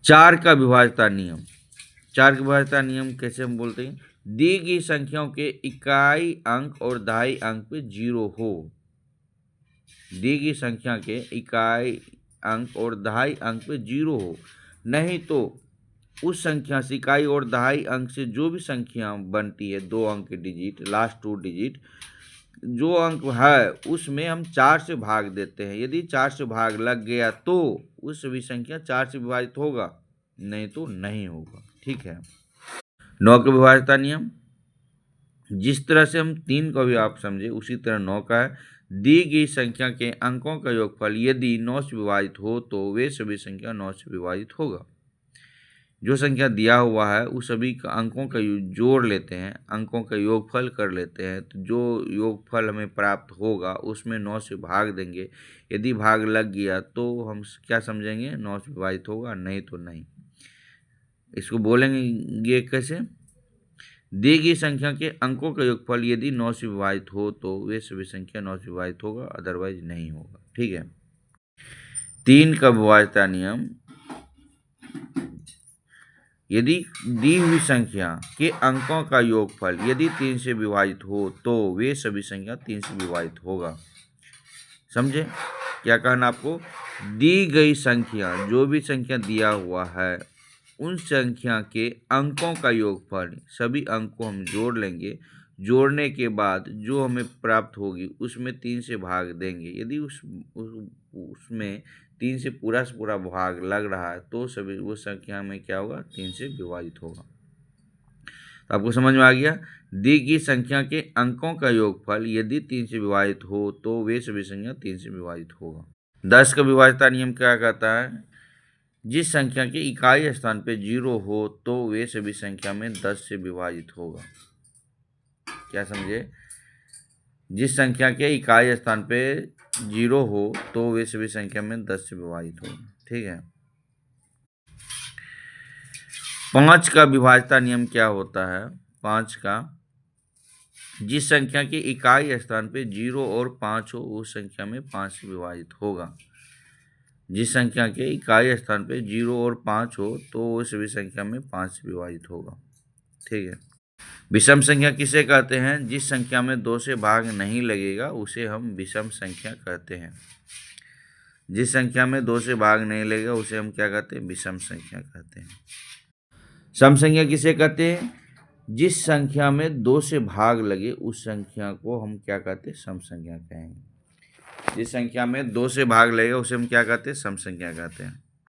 चार का विभाज्यता नियम। चार का विभाज्यता नियम कैसे हम बोलते हैं? दी गई संख्याओं के इकाई अंक और दहाई अंक पे 0 हो। दी गई संख्या के इकाई अंक और दहाई अंक पे 0 हो, नहीं तो उस संख्या से इकाई और दहाई अंक से जो भी संख्या बनती है, 2 अंक के डिजिट, लास्ट 2 डिजिट जो अंक है उसमें हम 4 से भाग देते हैं। यदि 4 से भाग लग गया तो उस सभी संख्या 4 से विभाजित होगा, नहीं तो नहीं होगा। ठीक है। 9 का विभाज्यता नियम। जिस तरह से हम 3 का भी आप समझे उसी तरह 9 का है। दी गई संख्या के अंकों का योगफल यदि 9 से विभाजित हो तो वे सभी संख्या 9 से विभाजित होगा। जो संख्या दिया हुआ है उस सभी का अंकों का जोड़ लेते हैं, अंकों का योगफल कर लेते हैं, तो जो योगफल हमें प्राप्त होगा उसमें 9 से भाग देंगे। यदि भाग लग गया तो हम क्या समझेंगे? 9 से विभाजित होगा, नहीं तो नहीं। इसको बोलेंगे कैसे? दी गई संख्या के अंकों का योगफल यदि 9 से विभाजित हो तो वे सभी संख्या 9 से विभाजित होगा, अदरवाइज नहीं होगा। ठीक है। 3 का विभाज्यता नियम। यदि दी हुई संख्या के अंकों का योगफल यदि 3 से विभाजित हो तो वे सभी संख्या 3 से विभाजित होगा। समझे क्या कहना आपको? दी गई संख्या, जो भी संख्या दिया हुआ है उन संख्या के अंकों का योगफल, सभी अंक को हम जोड़ लेंगे, जोड़ने के बाद जो हमें प्राप्त होगी उसमें 3 से भाग देंगे। यदि उसमें 3 से पूरा भाग लग रहा है तो सभी वो संख्या में क्या होगा? 3 से विभाजित होगा। तो आपको समझ में आ गया? दी गई संख्या के अंकों का योगफल यदि 3 से विभाजित हो तो वे सभी संख्या 3 से विभाजित होगा। 10 का विभाज्यता नियम क्या कहता है? जिस संख्या के इकाई स्थान पे 0 हो तो वे सभी संख्या में 10 से विभाजित होगा। क्या समझे? जिस संख्या के इकाई स्थान पे 0 हो तो वे सभी संख्या में 10 से विभाजित होगा। ठीक है। 5 का विभाज्यता नियम क्या होता है? 5 का, जिस संख्या की इकाई स्थान पे 0 और 5 हो उस संख्या में 5 से विभाजित होगा। जिस संख्या के इकाई स्थान पे 0 और 5 हो तो उस सभी संख्या में 5 से विभाजित होगा। ठीक है। विषम संख्या किसे कहते हैं? जिस संख्या में 2 से भाग नहीं लगेगा उसे हम विषम संख्या कहते हैं। जिस संख्या में 2 से भाग नहीं लगेगा उसे हम क्या कहते हैं? विषम संख्या कहते हैं। सम संख्या किसे कहते हैं? जिस संख्या में 2 से भाग लगे उस संख्या को हम क्या कहते हैं? सम संख्या कहेंगे। जिस संख्या में 2 से भाग लगेगा उसे हम क्या कहते हैं? सम संख्या कहते हैं।